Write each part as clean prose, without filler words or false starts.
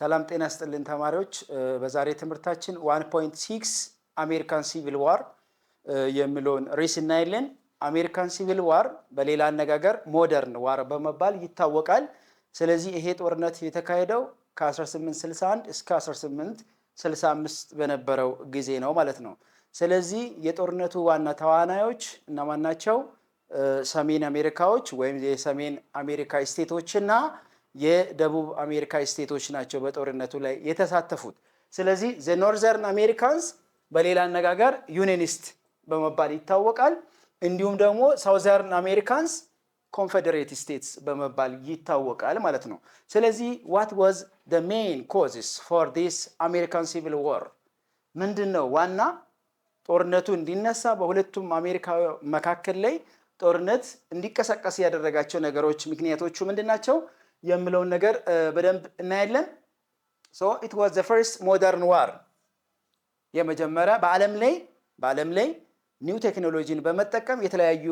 ሰላም ጤና ይስጥልን ተማሪዎች በዛሬ ትምህርታችን 1.6 አሜሪካን ሲቪል ዋር የሚለውን ርዕስ እናያለን። አሜሪካን ሲቪል ዋር በሌላ አነጋገር ሞደርን ዋር በመባል ይታወቃል። ስለዚህ ይሄ ጦርነት የተካሄደው ከ1861 እስከ 1865 በነበረው ጊዜ ነው ማለት ነው። ስለዚህ የጦርነቱ ዋና ተዋናዮች እነማን ናቸው? ሰሜን አሜሪካዎች ወይም የሰሜን አሜሪካ ስቴቶችና የደቡብ አሜሪካ ስቴቶች ናቸው በጦርነቱ ላይ የተሳተፉት። ስለዚህ ዘ ኖርዘርን አሜሪካንስ በሌላ አነጋገር ዩኒየኒስት በመባል ይታወቃል። እንዲሁም ደግሞ ሳውዘርን አሜሪካንስ ኮንፌዴሬት ስቴትስ በመባል ይታወቃል ማለት ነው። ስለዚህ what was the main causes for this American Civil War? ምንድነው ዋና ጦርነቱ እንዲነሳ በሁለቱም አሜሪካ መካከል ላይ ጦርነት እንዲቀሰቀስ ያደረጋቸው ነገሮች ምክንያቶቹ ምንድናቸው የሚለውን ነገር በደንብ እናያለን። so it was the first modern war የመጀመሪያ በዓለም ላይ ኒው ቴክኖሎጂን በመጠቀም የተለያዩ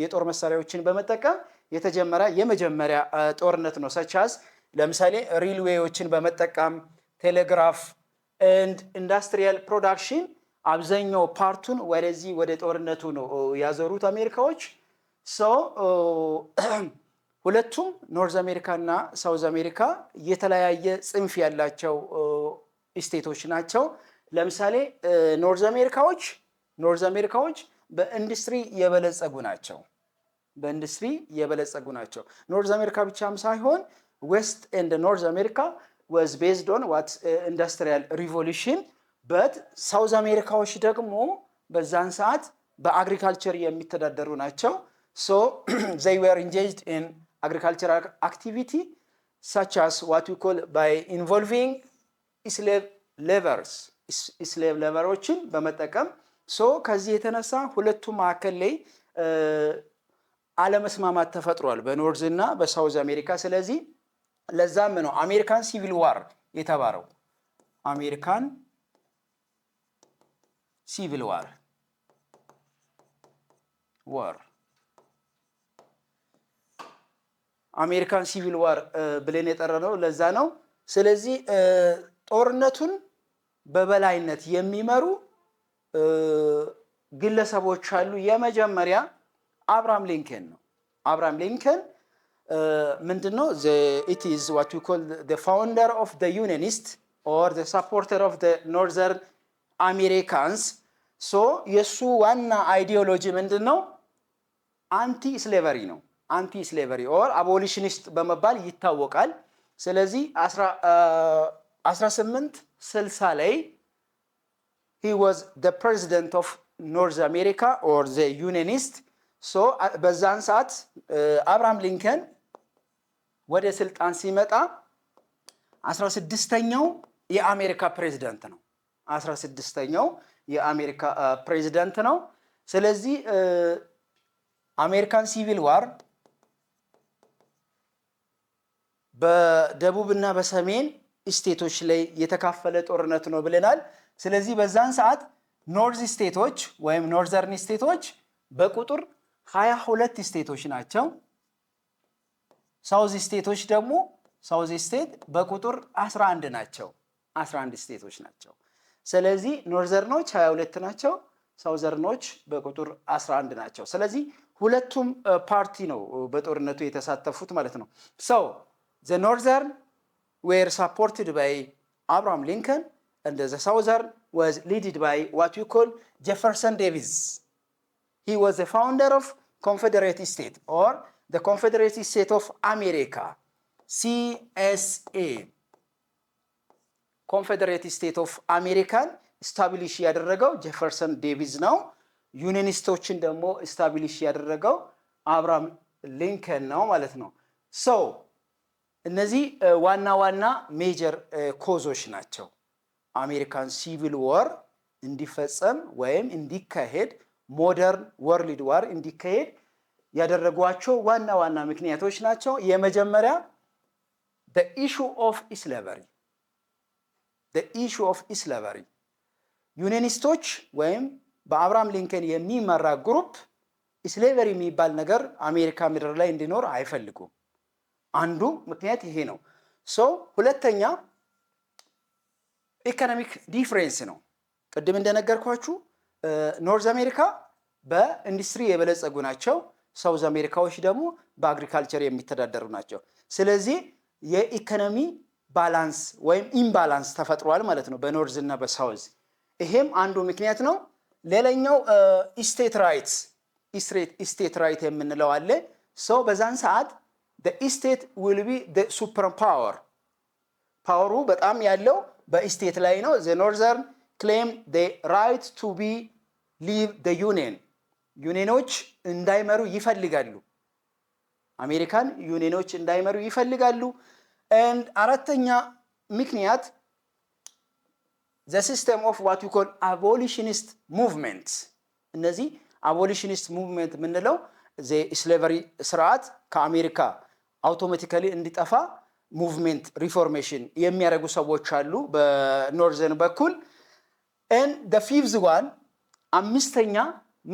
የጦር መሳሪያዎችን በመጠቀም የተጀመረ የመጀመሪያ ጦርነት ነው። ሰቻስ ለምሳሌ ሪልዌዎችን በመጠቀም ቴሌግራፍ and ኢንዱስትሪያል ፕሮዳክሽን አብዛኛው ፓርቱን ወደዚህ ወደ ጦርነቱ ነው ያዘሩት አሜሪካዎች። so ሁለቱም ኖርዝ አሜሪካ እና ሳውዝ አሜሪካ የተለያየ ጽንፍ ያላቸው ስቴቶች ናቸው። ለምሳሌ ኖርዝ አሜሪካዎች በኢንዱስትሪ የበለጸጉ ናቸው። ኖርዝ አሜሪካ ብቻም ሳይሆን ዌስት ኤንድ ኖርዝ አሜሪካ was based on what industrial revolution but ሳውዝ አሜሪካዎች ደግሞ በዛን ሰዓት በአግሪካልቸር የሚተዳደሩ ናቸው። so they were engaged in agricultural activity such as what we call by involving slave laborers በመጠቀም so ከዚህ የተነሳ ሁለቱ መካከል ላይ አለመስማማት ተፈጥሯል በኖርዝ እና በሳውዝ አሜሪካ። ስለዚህ ለዛም ነው አሜሪካን ሲቪል ዋር የተባለው። አሜሪካን ሲቪል ዋር አሜሪካን ሲቪል ዋር ብለን የጠራነው ለዛ ነው። ስለዚህ ጦርነቱን በበላይነት የሚመሩ ግለሰቦች አሉ። የመጀመሪያ አብርሃም ሊንከን ነው። አብርሃም ሊንከን ምንድነው? it is what we call the founder of the unionist or the supporter of the northern Americans. so የሱ ዋና አይዲዮሎጂ ምንድነው? አንቲ ስሌቨሪ ነው። አንቲ ስሌቨሪ ኦር አቦሊሽኒስት በመባል ይታወቃል። ስለዚህ 1860 ላይ he was the president of North America or the unionist. so በዛን ሰዓት አብርሃም ሊንከን ወደ ስልጣን ሲመጣ 16ኛው የአሜሪካ ፕሬዝዳንት ነው። 16ኛው የአሜሪካ ፕሬዝዳንት ነው። ስለዚህ አሜሪካን ሲቪል ዋር በደቡብና በሰሜን ስቴቶች ላይ የተካፈለ ጦርነት ነው ብለናል። ስለዚህ በዛን ሰዓት ኖርዝ ስቴቶች ወይም ኖርዘርን ስቴቶች በቁጥር 22 ስቴቶች ናቸው። ሳውዝ ስቴቶች ደግሞ ሳውዝ ስቴት በቁጥር 11 ናቸው። 11 ስቴቶች ናቸው። ስለዚህ ኖርዘርኖች 22 ናቸው፣ ሳውዘርኖች በቁጥር 11 ናቸው። ስለዚህ ሁለቱም ፓርቲ ነው በጦርነቱ የተሳተፉት ማለት ነው። so the northern were supported by Abraham Lincoln and the southern was led by what we call Jefferson Davis. He was the founder of Confederate State or the Confederate State of America, CSA. Confederate State of America ስታብሊሽ ያደረገው ጄፈርሰን ዴቪስ ነው። ዩኒየኒስቶችን ደግሞ ስታብሊሽ ያደረገው አብርሃም ሊንከን ነው ማለት ነው። ሶ እነዚህ ዋና ሜጀር ኮዞች ናቸው አሜሪካን ሲቪል ዋር እንዲፈጸም ወይም እንዲካሄድ ሞደርን ወርልድ ዋር እንዲካሄድ ያደረጓቸው ዋና ምክንያቶች ናቸው። የመጀመሪያ the issue of slavery ዩኒየኒስቶች ወይም በአብርሃም ሊንከን የሚመራ ግሩፕ ስሌቨሪ የሚባል ነገር አሜሪካ ምድር ላይ እንዲኖር አይፈልጉም። አንዱ ምክንያት ይሄ ነው። ሁለተኛ ኢኮኖሚክ ዲፍረንስ ነው። ቅድም እንደነገርኳችሁ ኖርዝ አሜሪካ በኢንዱስትሪ የበለጸጉ ናቸው። ሳውዝ አሜሪካዎች ደግሞ በአግሪካልቸር የሚተዳደሩ ናቸው። ስለዚህ የኢኮኖሚ ባላንስ ወይም ኢምባላንስ ተፈጥሯል ማለት ነው በኖርዝ እና በሳውዝ። ይሄም አንዱ ምክንያት ነው። ሌላኛው ስቴት ራይት የምንለው አለ። ሰው በዛን ሰዓት ስቴት ዊል ቢ ሱፐር ፓወሩ በጣም ያለው በስቴት ላይ ነው። ኖርዘርን ክሌም ራይት ቱ ቢ ሊቭ ዩኒየን ዩኒየኖች እንዳይመሩ ይፈልጋሉ። አሜሪካን ዩኒየኖች እንዳይመሩ ይፈልጋሉ። አራተኛ ምክንያት the system of what we call abolitionist movements እነዚህ abolitionist movement የምንለው ስሌቨሪ ስርዓት ከአሜሪካ አውቶማቲካሊ እንዲጠፋ ሙቭሜንት ሪፎርሜሽን የሚያደርጉ ሰዎች አሉ በኖርዘርን በኩል። the fifth one አምስተኛ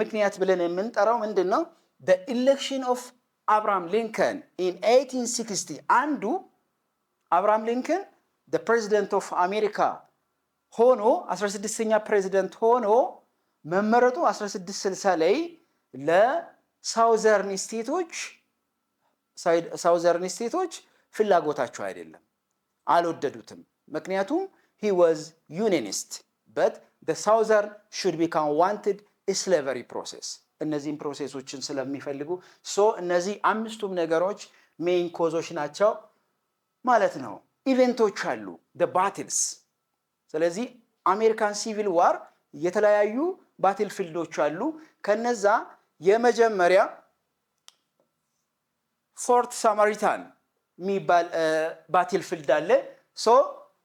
ምክንያት ብለን የምንጠራው ምንድነው? the election of አብርሃም ሊንከን in 1860 አንዱ አብርሃም ሊንከን the president of አሜሪካ ሆኖ 16ኛ ፕሬዚደንት ሆኖ መመረጡ 1660 ላይ ለሳውዘርን ስቴቶች ፍላጎታቸው አይደለም፣ አልወደዱትም። ምክንያቱም he was unionist but the southern should become wanted a slavery process እነዚህን ፕሮሴሶችን ስለሚፈልጉ እነዚህ አምስቱም ነገሮች ሜይን ኮዞች ናቸው ማለት ነው። ኢቨንቶች አሉ the battles። ስለዚህ አሜሪካን ሲቪል ዋር የተለያዩ ባትል ፊልዶች አሉ። ከነዛ የመጀመሪያ ፎርት ሳማሪታን የሚባል ባትል ፊልድ አለ።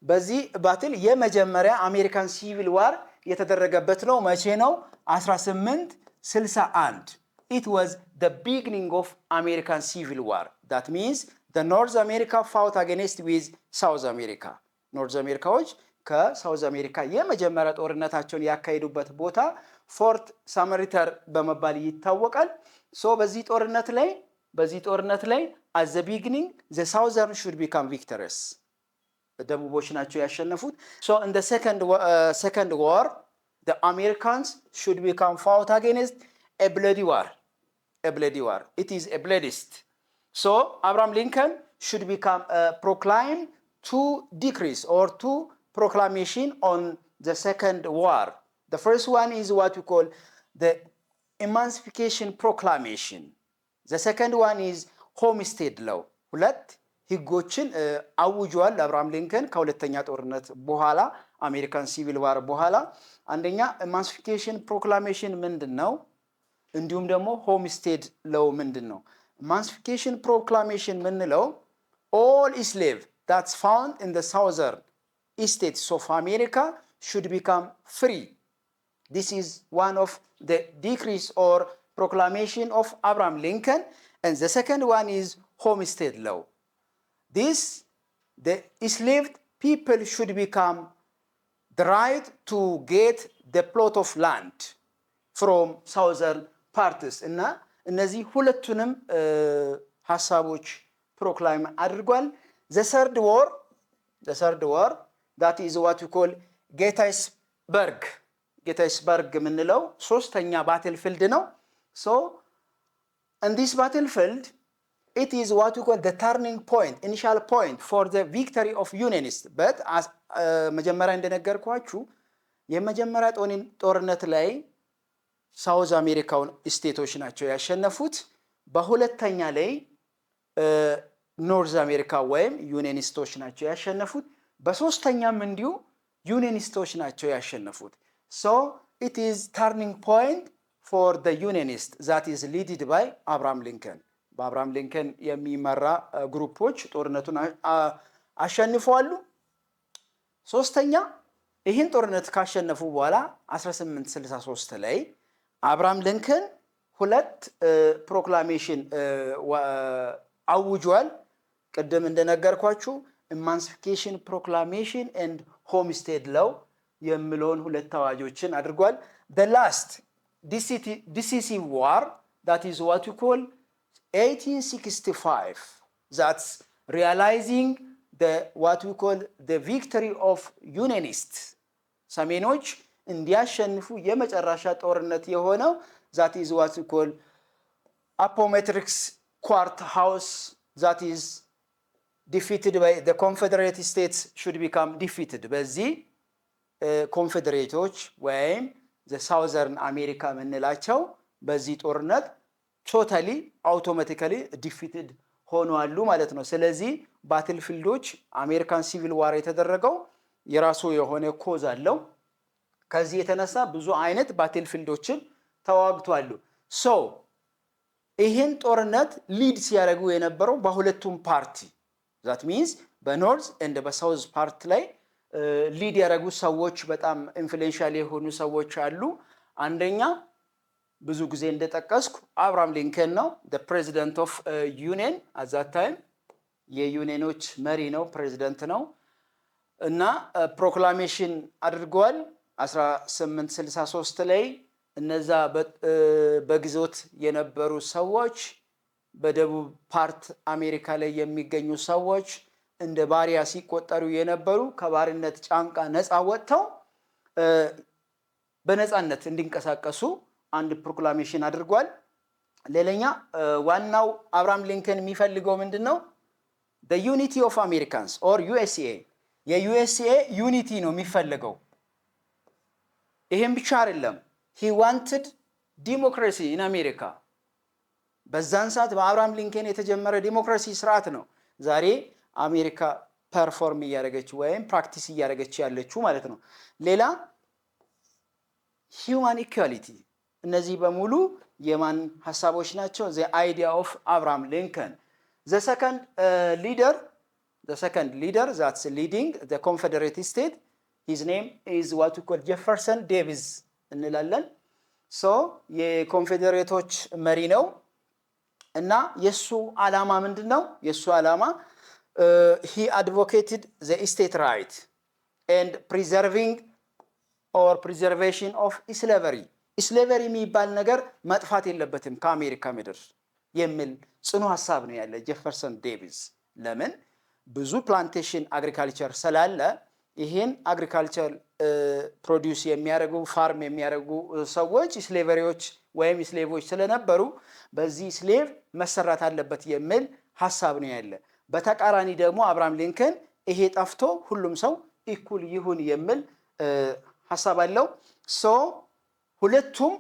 በዚህ ባትል የመጀመሪያ አሜሪካን ሲቪል ዋር የተደረገበት ነው። መቼ ነው? 1861 it was the beginning of American Civil War. That means the North America fought against with South America. ኖርዝ አሜሪካዎች ከሳውዝ አሜሪካ የመጀመሪያ ጦርነታቸውን ያካሄዱበት ቦታ ፎርት ሳማሪተር በመባል ይታወቃል። በዚህ ጦርነት ላይ at the beginning the southern should become victorious ደቡቦች ናቸው ያሸነፉት። in the second war the Americans should become fought against a bloody war. It is a bloodist. Abraham Lincoln should become proclaimed two decrees or two proclamation on the second war. The first one is what we call the Emancipation Proclamation. The second one is Homestead Law. ሁለት ህጎችን አውጇል አብርሃም ሊንከን ከሁለተኛ ጦርነት በኋላ አሜሪካን ሲቪል ዋር በኋላ። አንደኛ ኢማንሲፊኬሽን ፕሮክላሜሽን ምንድነው? እንዲሁም ደግሞ ሆምስቴድ ሎው ምንድነው? ኢማንሲፊኬሽን ፕሮክላሜሽን ምንለው all slave that's found in the southern states of America should become free. This is one of the decrees or proclamation of Abraham Lincoln. And the second one is Homestead Law. The enslaved people should become the right to get the plot of land from southern parts. እና እነዚህ ሁለቱንም ሐሳቦች ፕሮክላም አድርጓል። The third war that is what we call ጌታይስበርግ የምንለው ሶስተኛ ባትልፊልድ ነው። in this battlefield it is what we call the turning point, initial point for the victory of Unionists. but as መጀመሪያ እንደነገርኳችሁ የመጀመሪያ ጦርነት ላይ ሳውዝ አሜሪካውን ስቴቶች ናቸው ያሸነፉት። በሁለተኛ ላይ ኖርዝ አሜሪካ ወይም ዩኒየኒስቶች ናቸው ያሸነፉት። በሶስተኛም እንዲሁ ዩኒየኒስቶች ናቸው ያሸነፉት። it is turning point for the Unionists that is led by Abraham Lincoln. በአብርሃም ሊንከን የሚመራ ግሩፖች ጦርነቱን አሸንፈዋል። ሶስተኛ ይህን ጦርነት ካሸነፉ በኋላ 1863 ላይ አብርሃም ሊንከን ሁለት ፕሮክላሜሽን አውጇል። ቅድም እንደነገርኳችሁ ኢማንሲፊኬሽን ፕሮክላሜሽን and ሆምስቴድ ሎው የሚለውን ሁለት አዋጆችን አድርጓል። the last decisive war that is what we call 1865 that's realizing what we call the victory of unionists ሰሜኖች እንዲያሸንፉ የመጨረሻ ጦርነት የሆነው that is what we call Appomattox Court House that is defeated by the Confederate States should become defeated በዚህ ኮንፌዴሬቶች ወይም the Southern America ምንላቸው በዚህ ጦርነት ቶታሊ አውቶማቲካሊ ዲፊትድ ሆነዋል ማለት ነው። ስለዚህ ባትልፊልዶች አሜሪካን ሲቪል ዋር የተደረገው የራሱ የሆነ ኮዝ አለው። ከዚህ የተነሳ ብዙ አይነት ባትልፊልዶችን ተዋግቷል። ሶ ይሄን ጦርነት ሊድ ሲያደርጉ የነበረው በሁለቱም ፓርቲ that means በኖርዝ ኤንድ በሳውዝ ፓርት ላይ ሊድ ያደረጉ ሰዎች በጣም ኢንፍሉዌንሻል የሆኑ ሰዎች አሉ። አንደኛ ብዙ ጊዜ እንደጠቀስኩ አብርሃም ሊንከን ነው the president of union at that time የዩኒየኖች መሪ ነው ፕሬዚደንት ነው እና ፕሮክላሜሽን አድርጓል 1863 ላይ እነዛ በግዞት የነበሩ ሰዎች በደቡብ ፓርት አሜሪካ ላይ የሚገኙ ሰዎች እንደ ባሪያ ሲቆጠሩ የነበሩ ከባርነት ጫንቃ ነፃ ወጥተው በነፃነት እንዲንቀሳቀሱ አንድ ፕሮክላሜሽን አድርጓል። ሌላኛ ዋናው አብርሃም ሊንከን የሚፈልገው ምንድነው the unity of Americans or USA የዩኤስኤ ዩኒቲ ነው የሚፈልገው። ይሄን ብቻ አይደለም he wanted democracy in America በዛን ሰዓት በአብርሃም ሊንከን የተጀመረ ዲሞክራሲ ስርዓት ነው ዛሬ አሜሪካ ፐርፎርም እያደረገች ወይም ፕራክቲስ እያደረገች ያለችው ማለት ነው። ሌላ human equality እነዚህ በሙሉ የማን ሐሳቦች ናቸው? the idea of Abraham Lincoln. the second leader that's leading the Confederate state his name is what we call Jefferson Davis እንላለን። so የኮንፌዴሬቶች መሪ ነው እና የሱ ዓላማ ምንድነው? የሱ ዓላማ he advocated the state right and preservation of slavery ስሌቨሪ የሚባል ነገር መጥፋት የለበትም ከአሜሪካ ምድር የሚል ጽኑ ሐሳብ ነው ያለ ጄፈርሰን ዴቪስ። ለምን ብዙ ፕላንቴሽን አግሪካልቸር ስላለ ይሄን አግሪካልቸር ፕሮዲዩስ የሚያደርጉ ፋርም የሚያደርጉ ሰዎች ስሌቨሪዎች ወይም ስሌቮች ስለነበሩ በዚህ ስሌቭ መሰራት አለበት የሚል ሐሳብ ነው ያለ። በተቃራኒ ደግሞ አብርሃም ሊንከን ይሄ ጠፍቶ ሁሉም ሰው ኢኩል ይሁን የሚል ሐሳብ አለው። ሶ ሁለቱም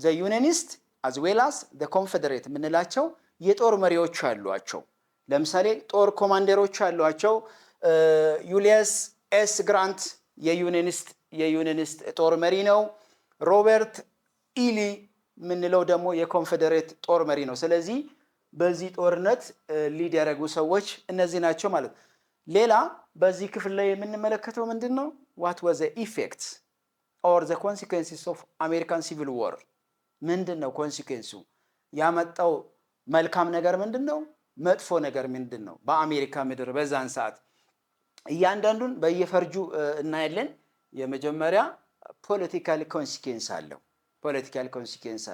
the unionist as well as the confederate ምንላቸው የጦር መሪዎች አሏቸው። ለምሳሌ ጦር ኮማንደሮች አሏቸው። ዩሊየስ ኤስ ግራንት የዩኒየኒስት ጦር መሪ ነው። ሮበርት ኢሊ ምንለው ደግሞ የኮንፌዴሬት ጦር መሪ ነው። ስለዚህ በዚህ ጦርነት ሊድ ያደረጉ ሰዎች እነዚህ ናቸው ማለት። ሌላ በዚህ ክፍል ላይ የምንመለከተው ምንድነው? what was the effect or the consequences of American Civil War ምንድነው? ኮንሲኩዌንሱ ያመጣው መልካም ነገር ምንድነው? መጥፎ ነገር ምንድነው? በአሜሪካ ምድር በዛን ሰዓት እያንዳንዱን በየፈርጁ እናያለን። የመጀመሪያ ፖለቲካል ኮንሲኩዌንስ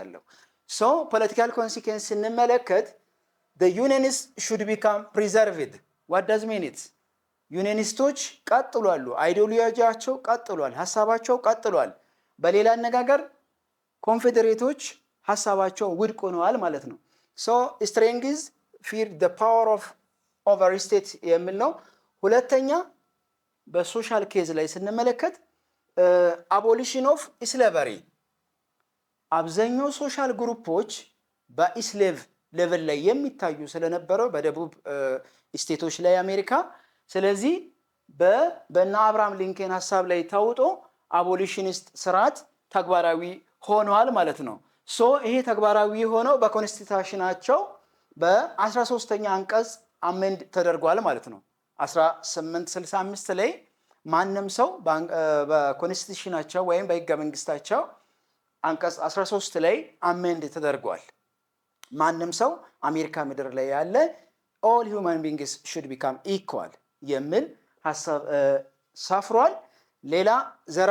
አለው። ሶ ፖለቲካል ኮንሲኩዌንስ ስንመለከት the unionists should become preserved. what does mean it? ዩኒየኒስቶች ቀጥሏሉ። አይዲዮሎጂያቸው ቀጥሏል። ሐሳባቸው ቀጥሏል። በሌላ አነጋገር ኮንፌዴሬቶች ሐሳባቸው ውድቅ ሆነዋል ማለት ነው። ሶ strengths fear the power of overstate የሚል ነው። ሁለተኛ በሶሻል ኬዝ ላይ ስንመለከት abolition of slavery አብዛኛው ሶሻል ግሩፖች በኢስሌቭ ሌቨል ላይ የሚታዩ ስለነበረው በደቡብ ስቴቶች ላይ አሜሪካ ስለዚህ በእነ አብርሃም ሊንከን ሐሳብ ላይ ታውጦ አቦሊሽኒስት ስርዓት ተግባራዊ ሆኗል ማለት ነው። ሶ ይሄ ተግባራዊ ሆነው በኮንስቲቱሽናቸው በ13ኛ አንቀጽ አሜንድ ተደርጓል ማለት ነው። 1865 ላይ ማንም ሰው በኮንስቲቱሽናቸው ወይም በሕገ መንግስታቸው አንቀጽ 13 ላይ አሜንድ ተደርጓል። ማንም ሰው አሜሪካ ምድር ላይ ያለ all human beings should become equal የሚል ሐሳብ ሰፍሯል። ሌላ the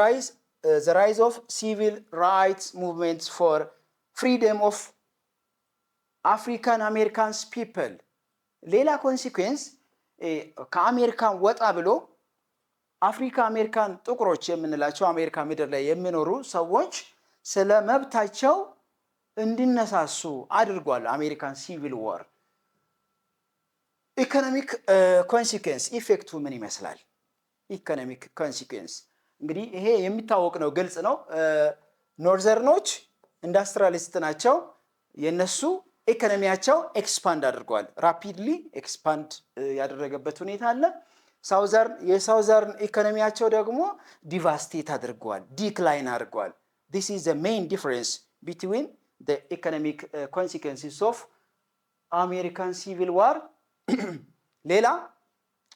rise of civil rights movements for freedom of African Americans people ሌላ ኮንሲኩዌንስ ከአሜሪካን ወጣ ብሎ አፍሪካ አሜሪካን ጥቁሮች የምንላቸው አሜሪካ ምድር ላይ የሚኖሩ ሰዎች ስለ መብታቸው እንዲነሳሱ አድርጓል አሜሪካን ሲቪል ዋር። ኢኮኖሚክ ኮንሲኩዌንስ ኢፌክቱ ምን ይመስላል? ኢኮኖሚክ ኮንሲኩዌንስ እንግዲህ ይሄ የሚታወቅ ነው፣ ግልጽ ነው። ኖርዘርኖች ኢንዱስትሪያሊስት ናቸው። የነሱ ኢኮኖሚያቸው ኤክስፓንድ አድርጓል፣ ራፒድሊ ኤክስፓንድ ያደረገበት ሁኔታ አለ። የሳውዘርን ኢኮኖሚያቸው ደግሞ ዲቫስቴት አድርጓል፣ ዲክላይን አድርጓል። this is the main difference between the economic consequences of American Civil War። ሌላ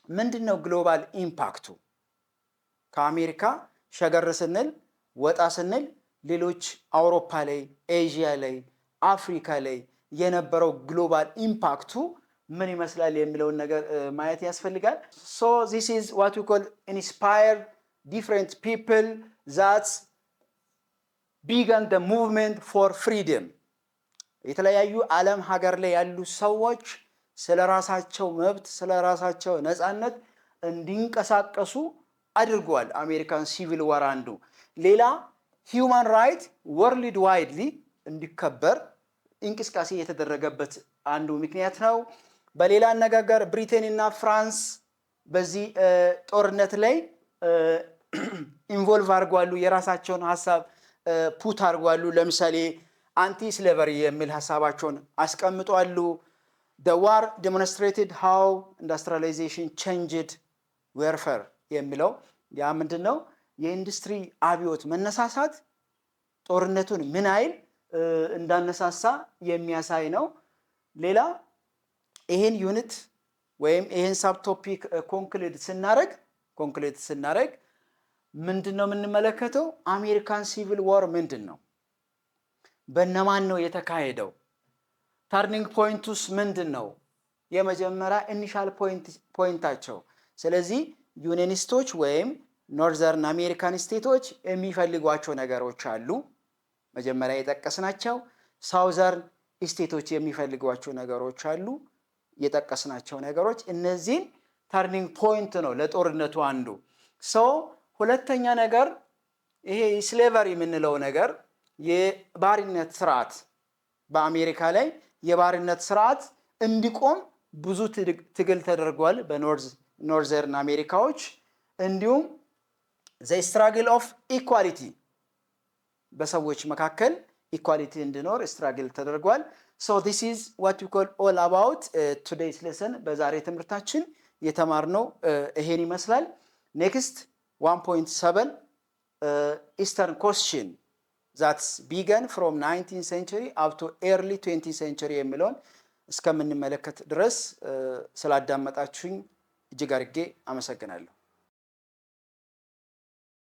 ምንድነው ግሎባል ኢምፓክቱ? ከአሜሪካ ሸገር ስንል ወጣ ስንል ሌሎች አውሮፓ ላይ፣ ኤዥያ ላይ፣ አፍሪካ ላይ የነበረው ግሎባል ኢምፓክቱ ምን ይመስላል የሚለውን ነገር ማየት ያስፈልጋል። so this is what we call inspired different people that began the movement for freedom። የተለያዩ ዓለም ሀገር ላይ ያሉ ሰዎች ስለራሳቸው መብት ስለራሳቸው ነፃነት እንዲንቀሳቀሱ አድርጓል አሜሪካን ሲቪል ዋር አንዱ። ሌላ ሂውማን ራይት ወርልድ ዋይድሊ እንዲከበር እንቅስቃሴ የተደረገበት አንዱ ምክንያት ነው። በሌላ አነጋገር ብሪቴን እና ፍራንስ በዚህ ጦርነት ላይ ኢንቮልቭ አድርጓሉ፣ የራሳቸውን ሀሳብ ፑት አድርጓሉ። ለምሳሌ አንቲ ስሌቨሪ የሚል ሀሳባቸውን አስቀምጧሉ። the war demonstrated how industrialization changed warfare የሚለው ያ ምንድነው? የኢንዱስትሪ አብዮት መነሳሳት ጦርነቱን ምን አይል እንዳነሳሳ የሚያሳይ ነው። ሌላ ይሄን ዩኒት ወይም ይሄን ሳብ ቶፒክ ኮንክሉድ ስናረግ ምንድነው የምንመለከተው? አሜሪካን ሲቪል ዋር ምንድነው? በእነማን ነው የተካሄደው? ተርኒንግ ፖይንቱስ ምንድነው? የመጀመሪያ ኢኒሻል ፖይንታቸው። ስለዚህ ዩኒየኒስቶች ወይም ኖርዘርን አሜሪካን ስቴቶች የሚፈልጓቸው ነገሮች አሉ፣ መጀመሪያ የጠቀስናቸው። ሳውዘርን ስቴቶች የሚፈልጓቸው ነገሮች አሉ፣ የጠቀስናቸው ነገሮች። እነዚህን ተርኒንግ ፖይንት ነው ለጦርነቱ አንዱ። ሁለተኛ ነገር ይሄ ስሌቨሪ የምንለው ነገር የባርነት ስርዓት በአሜሪካ ላይ የባርነት ስርዓት እንዲቆም ብዙ ትግል ተደርጓል በኖርዘርን አሜሪካዎች። እንዲሁም ዘ ስትራግል ኦፍ ኢኳሊቲ በሰዎች መካከል ኢኳሊቲ እንዲኖር ስትራግል ተደርጓል። so this is what we call all about today's lesson። በዛሬ ትምህርታችን የተማርነው ይሄን ይመስላል። next 1.7 Eastern question that's began from 19th century up to early 20th century የሚለውን እስከምንመለከት ድረስ ስላዳመጣችሁኝ እጅግ አድርጌ አመሰግናለሁ።